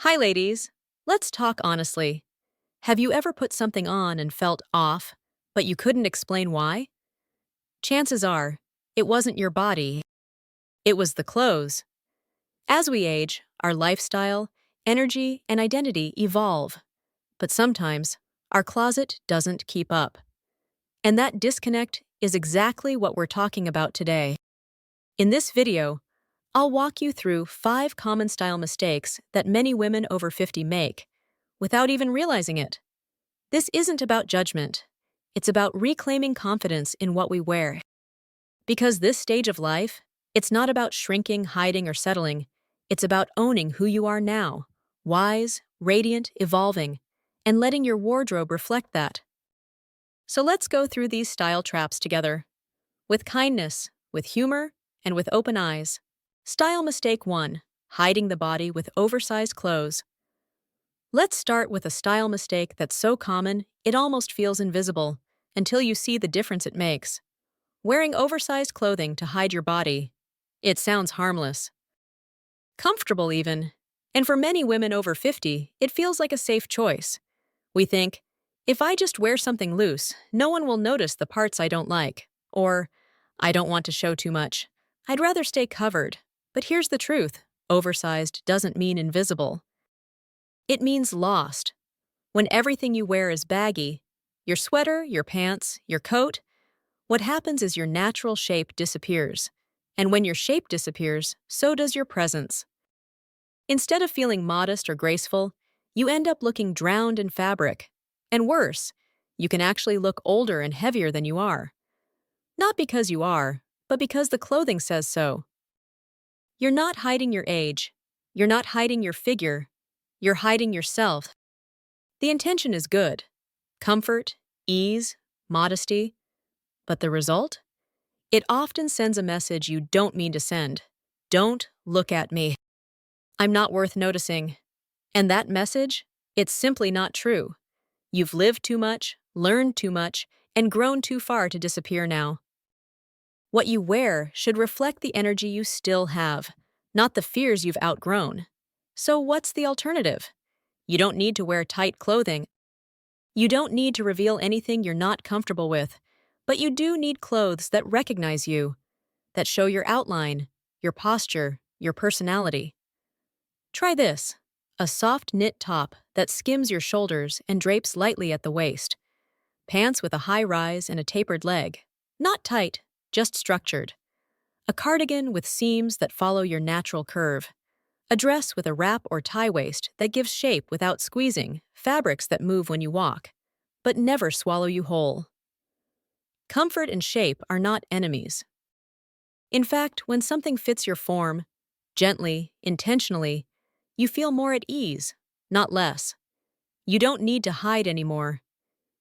Hi, ladies. Let's talk honestly. Have you ever put something on and felt off, but you couldn't explain why? Chances are, it wasn't your body, it was the clothes. As we age, our lifestyle, energy, and identity evolve. But sometimes, our closet doesn't keep up. And that disconnect is exactly what we're talking about today. In this video, I'll walk you through 5 common style mistakes that many women over 50 make without even realizing it. This isn't about judgment. It's about reclaiming confidence in what we wear. Because this stage of life, it's not about shrinking, hiding, or settling. It's about owning who you are now, wise, radiant, evolving, and letting your wardrobe reflect that. So let's go through these style traps together. With kindness, with humor, and with open eyes. Style mistake 1. Hiding the body with oversized clothes. Let's start with a style mistake that's so common, it almost feels invisible, until you see the difference it makes. Wearing oversized clothing to hide your body. It sounds harmless. Comfortable even. And for many women over 50, it feels like a safe choice. We think, if I just wear something loose, no one will notice the parts I don't like. Or, I don't want to show too much. I'd rather stay covered. But here's the truth. Oversized doesn't mean invisible. It means lost. When everything you wear is baggy, your sweater, your pants, your coat, what happens is your natural shape disappears. And when your shape disappears, so does your presence. Instead of feeling modest or graceful, you end up looking drowned in fabric. And worse, you can actually look older and heavier than you are. Not because you are, but because the clothing says so. You're not hiding your age. You're not hiding your figure. You're hiding yourself. The intention is good. Comfort, ease, modesty. But the result? It often sends a message you don't mean to send. Don't look at me. I'm not worth noticing. And that message? It's simply not true. You've lived too much, learned too much, and grown too far to disappear now. What you wear should reflect the energy you still have, not the fears you've outgrown. So what's the alternative? You don't need to wear tight clothing. You don't need to reveal anything you're not comfortable with, but you do need clothes that recognize you, that show your outline, your posture, your personality. Try this: a soft knit top that skims your shoulders and drapes lightly at the waist. Pants with a high rise and a tapered leg. Not tight, just structured. A cardigan with seams that follow your natural curve. A dress with a wrap or tie waist that gives shape without squeezing, fabrics that move when you walk, but never swallow you whole. Comfort and shape are not enemies. In fact, when something fits your form, gently, intentionally, you feel more at ease, not less. You don't need to hide anymore.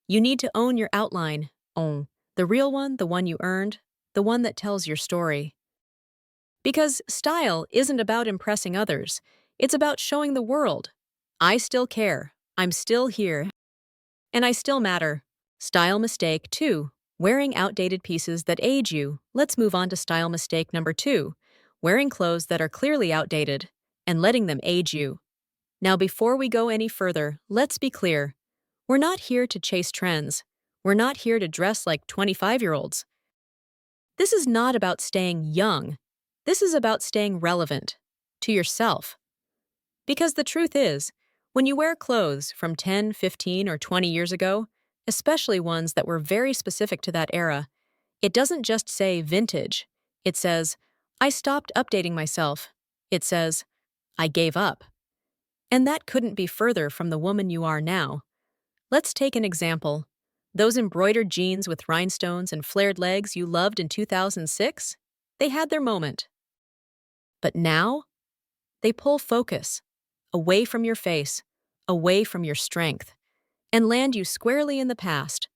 You need to own your outline, own the real one, the one you earned, the one that tells your story. Because style isn't about impressing others, it's about showing the world. I still care, I'm still here, and I still matter. Style mistake 2. Wearing outdated pieces that age you. Let's move on to style mistake number 2. Wearing clothes that are clearly outdated and letting them age you. Now, before we go any further, let's be clear. We're not here to chase trends. We're not here to dress like 25-year-olds. This is not about staying young. This is about staying relevant to yourself. Because the truth is, when you wear clothes from 10, 15, or 20 years ago, especially ones that were very specific to that era, it doesn't just say vintage. It says, I stopped updating myself. It says, I gave up. And that couldn't be further from the woman you are now. Let's take an example. Those embroidered jeans with rhinestones and flared legs you loved in 2006, they had their moment. But now, they pull focus away from your face, away from your strength, and land you squarely in the past.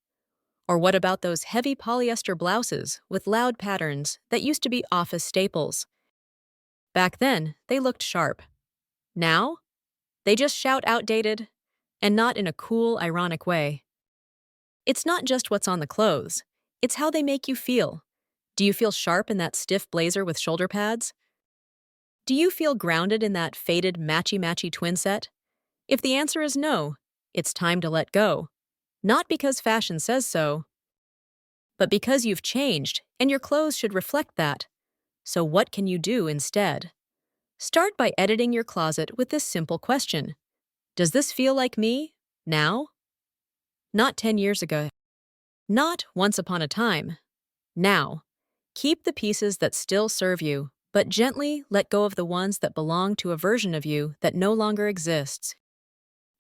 Or what about those heavy polyester blouses with loud patterns that used to be office staples? Back then, they looked sharp. Now, they just shout outdated, and not in a cool, ironic way. It's not just what's on the clothes, it's how they make you feel. Do you feel sharp in that stiff blazer with shoulder pads? Do you feel grounded in that faded matchy-matchy twin set? If the answer is no, it's time to let go. Not because fashion says so, but because you've changed and your clothes should reflect that. So what can you do instead? Start by editing your closet with this simple question. Does this feel like me? Now? Not 10 years ago. Not once upon a time. Now. Keep the pieces that still serve you, but gently let go of the ones that belong to a version of you that no longer exists.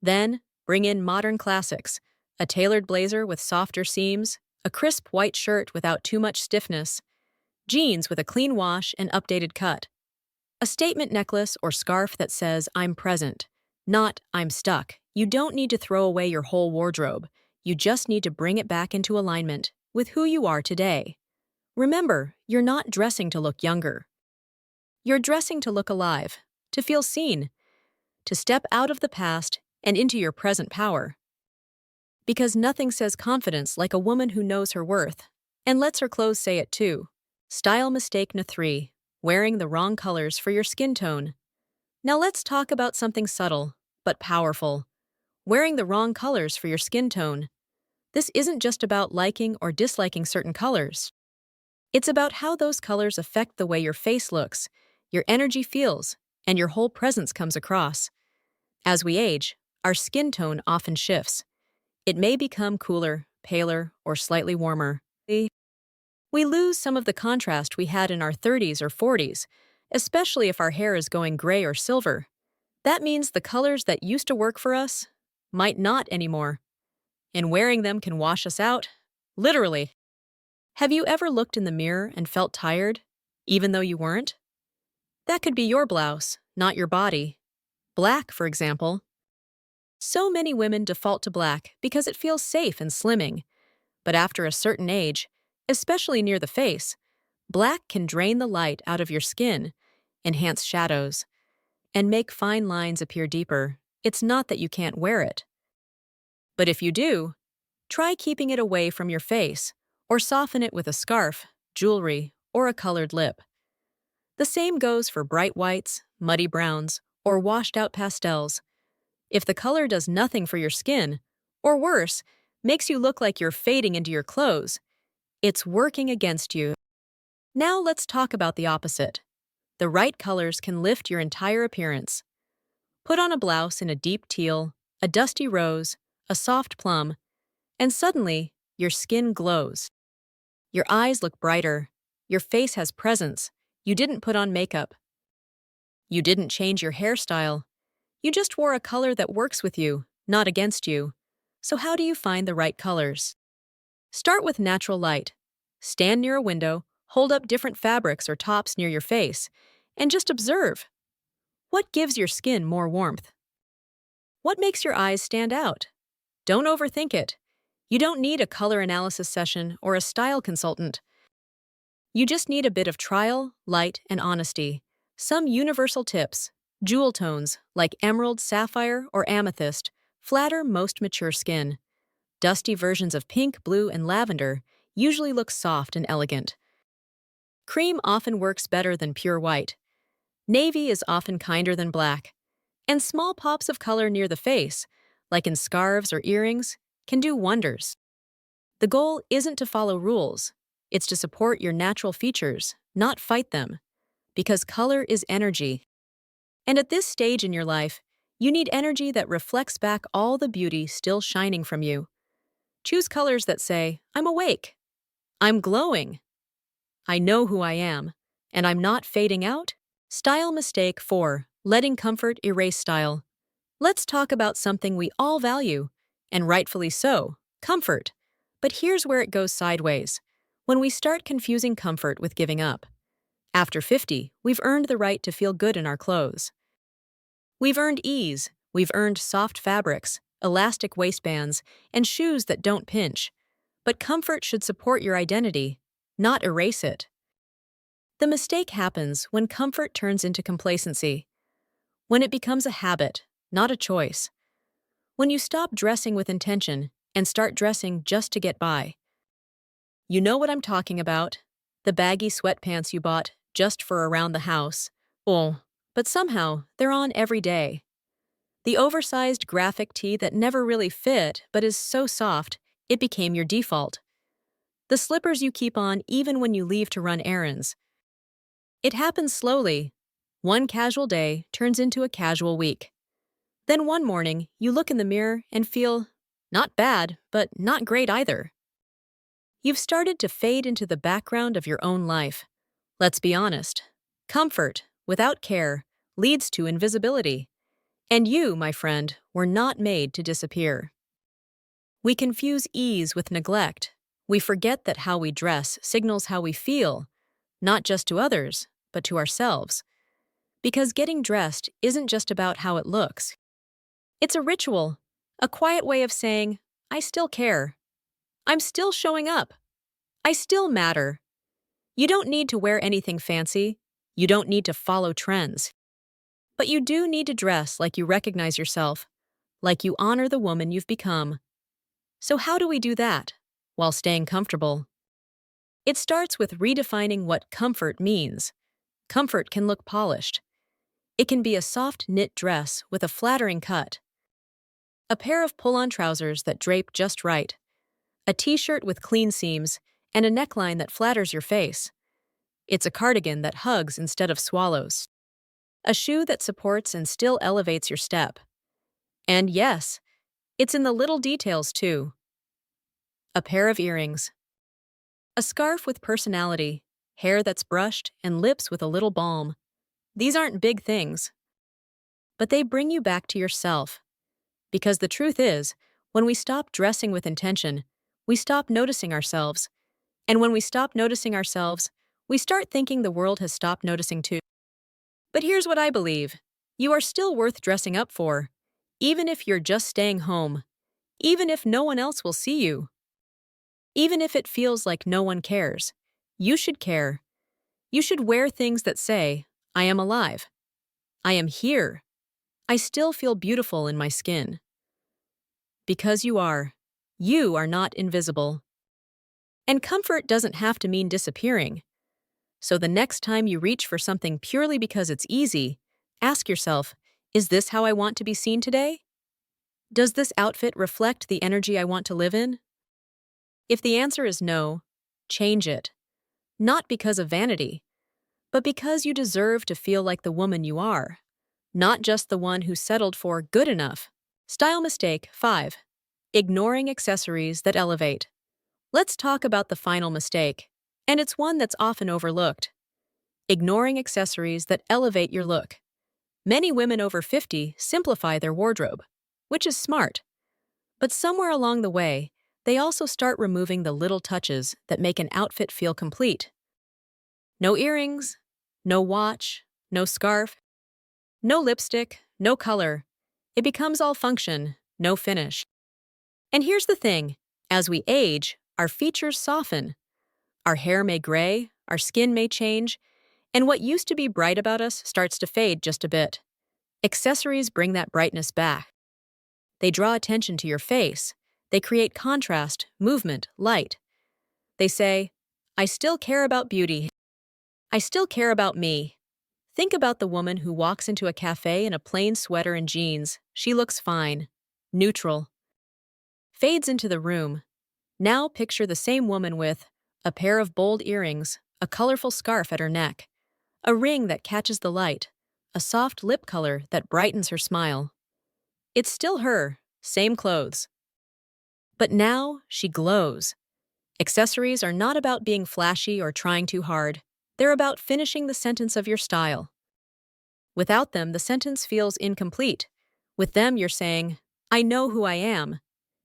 Then, bring in modern classics, a tailored blazer with softer seams, a crisp white shirt without too much stiffness, jeans with a clean wash and updated cut, a statement necklace or scarf that says, I'm present, not I'm stuck. You don't need to throw away your whole wardrobe. You just need to bring it back into alignment with who you are today. Remember, you're not dressing to look younger. You're dressing to look alive, to feel seen, to step out of the past and into your present power. Because nothing says confidence like a woman who knows her worth and lets her clothes say it too. Style mistake No. 3. Wearing the wrong colors for your skin tone. Now let's talk about something subtle, but powerful. Wearing the wrong colors for your skin tone. This isn't just about liking or disliking certain colors. It's about how those colors affect the way your face looks, your energy feels, and your whole presence comes across. As we age, our skin tone often shifts. It may become cooler, paler, or slightly warmer. We lose some of the contrast we had in our 30s or 40s, especially if our hair is going gray or silver. That means the colors that used to work for us might not anymore. And wearing them can wash us out, literally. Have you ever looked in the mirror and felt tired, even though you weren't? That could be your blouse, not your body. Black, for example. So many women default to black because it feels safe and slimming. But after a certain age, especially near the face, black can drain the light out of your skin, enhance shadows, and make fine lines appear deeper. It's not that you can't wear it. But if you do, try keeping it away from your face, or soften it with a scarf, jewelry, or a colored lip. The same goes for bright whites, muddy browns, or washed-out pastels. If the color does nothing for your skin, or worse, makes you look like you're fading into your clothes, it's working against you. Now let's talk about the opposite. The right colors can lift your entire appearance. Put on a blouse in a deep teal, a dusty rose, a soft plum, and suddenly, your skin glows. Your eyes look brighter. Your face has presence. You didn't put on makeup. You didn't change your hairstyle. You just wore a color that works with you, not against you. So how do you find the right colors? Start with natural light. Stand near a window, hold up different fabrics or tops near your face, and just observe. What gives your skin more warmth? What makes your eyes stand out? Don't overthink it. You don't need a color analysis session or a style consultant. You just need a bit of trial, light, and honesty. Some universal tips. Jewel tones, like emerald, sapphire, or amethyst, flatter most mature skin. Dusty versions of pink, blue, and lavender usually look soft and elegant. Cream often works better than pure white. Navy is often kinder than black. And small pops of color near the face, like in scarves or earrings, can do wonders. The goal isn't to follow rules. It's to support your natural features, not fight them. Because color is energy. And at this stage in your life, you need energy that reflects back all the beauty still shining from you. Choose colors that say, I'm awake, I'm glowing, I know who I am, and I'm not fading out. Style mistake 4. Letting comfort erase style. Let's talk about something we all value, and rightfully so, comfort. But here's where it goes sideways. When we start confusing comfort with giving up. After 50, we've earned the right to feel good in our clothes. We've earned ease, we've earned soft fabrics, elastic waistbands, and shoes that don't pinch. But comfort should support your identity, not erase it. The mistake happens when comfort turns into complacency. When it becomes a habit, not a choice. When you stop dressing with intention and start dressing just to get by. You know what I'm talking about. The baggy sweatpants you bought just for around the house. Oh, but somehow they're on every day. The oversized graphic tee that never really fit but is so soft, it became your default. The slippers you keep on even when you leave to run errands. It happens slowly. One casual day turns into a casual week. Then one morning, you look in the mirror and feel not bad, but not great either. You've started to fade into the background of your own life. Let's be honest. Comfort, without care, leads to invisibility. And you, my friend, were not made to disappear. We confuse ease with neglect. We forget that how we dress signals how we feel, not just to others, but to ourselves. Because getting dressed isn't just about how it looks. It's a ritual, a quiet way of saying, I still care. I'm still showing up. I still matter. You don't need to wear anything fancy. You don't need to follow trends. But you do need to dress like you recognize yourself, like you honor the woman you've become. So how do we do that while staying comfortable? It starts with redefining what comfort means. Comfort can look polished. It can be a soft knit dress with a flattering cut, a pair of pull-on trousers that drape just right, a t-shirt with clean seams, and a neckline that flatters your face. It's a cardigan that hugs instead of swallows, a shoe that supports and still elevates your step. And yes, it's in the little details too. A pair of earrings, a scarf with personality, hair that's brushed, and lips with a little balm. These aren't big things, but they bring you back to yourself. Because the truth is, when we stop dressing with intention, we stop noticing ourselves. And when we stop noticing ourselves, we start thinking the world has stopped noticing too. But here's what I believe. You are still worth dressing up for, even if you're just staying home, even if no one else will see you, even if it feels like no one cares. You should care. You should wear things that say, I am alive. I am here. I still feel beautiful in my skin. Because you are. You are not invisible. And comfort doesn't have to mean disappearing. So the next time you reach for something purely because it's easy, ask yourself, is this how I want to be seen today? Does this outfit reflect the energy I want to live in? If the answer is no, change it. Not because of vanity, but because you deserve to feel like the woman you are, not just the one who settled for good enough. Style mistake 5. Ignoring accessories that elevate. Let's talk about the final mistake, and it's one that's often overlooked. Ignoring accessories that elevate your look. Many women over 50 simplify their wardrobe, which is smart. But somewhere along the way, they also start removing the little touches that make an outfit feel complete. No earrings, no watch, no scarf, no lipstick, no color. It becomes all function, no finish. And here's the thing, as we age, our features soften. Our hair may gray, our skin may change, and what used to be bright about us starts to fade just a bit. Accessories bring that brightness back. They draw attention to your face. They create contrast, movement, light. They say, I still care about beauty. I still care about me. Think about the woman who walks into a cafe in a plain sweater and jeans. She looks fine, neutral. Fades into the room. Now picture the same woman with a pair of bold earrings, a colorful scarf at her neck, a ring that catches the light, a soft lip color that brightens her smile. It's still her, same clothes. But now she glows. Accessories are not about being flashy or trying too hard. They're about finishing the sentence of your style. Without them, the sentence feels incomplete. With them, you're saying, I know who I am,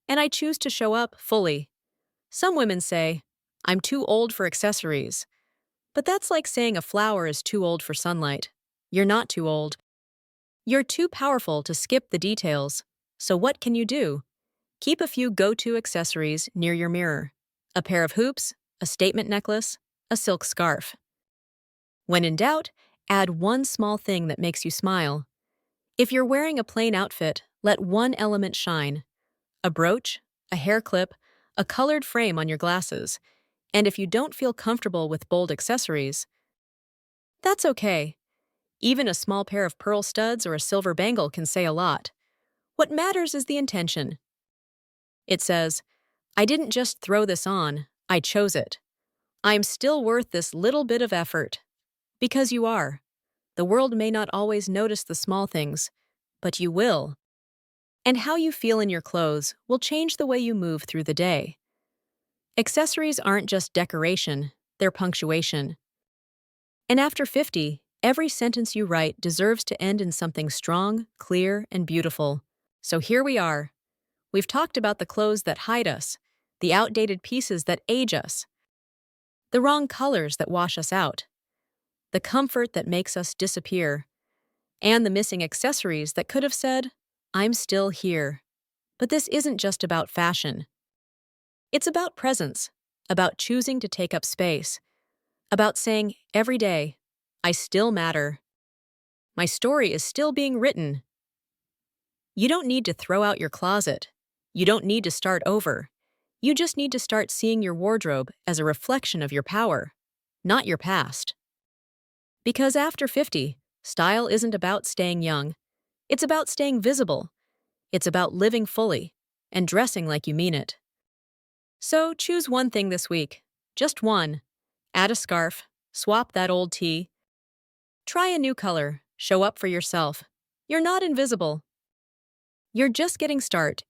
and I choose to show up fully. Some women say, I'm too old for accessories. But that's like saying a flower is too old for sunlight. You're not too old. You're too powerful to skip the details. So what can you do? Keep a few go-to accessories near your mirror. A pair of hoops, a statement necklace, a silk scarf. When in doubt, add one small thing that makes you smile. If you're wearing a plain outfit, let one element shine. A brooch, a hair clip, a colored frame on your glasses. And if you don't feel comfortable with bold accessories, that's okay. Even a small pair of pearl studs or a silver bangle can say a lot. What matters is the intention. It says, I didn't just throw this on, I chose it. I'm still worth this little bit of effort. Because you are. The world may not always notice the small things, but you will. And how you feel in your clothes will change the way you move through the day. Accessories aren't just decoration, they're punctuation. And after 50, every sentence you write deserves to end in something strong, clear, and beautiful. So here we are. We've talked about the clothes that hide us, the outdated pieces that age us, the wrong colors that wash us out, the comfort that makes us disappear, and the missing accessories that could have said, I'm still here. But this isn't just about fashion. It's about presence, about choosing to take up space, about saying every day, I still matter. My story is still being written. You don't need to throw out your closet. You don't need to start over. You just need to start seeing your wardrobe as a reflection of your power, not your past. Because after 50, style isn't about staying young. It's about staying visible. It's about living fully and dressing like you mean it. So choose one thing this week. Just one. Add a scarf. Swap that old tee. Try a new color. Show up for yourself. You're not invisible. You're just getting started,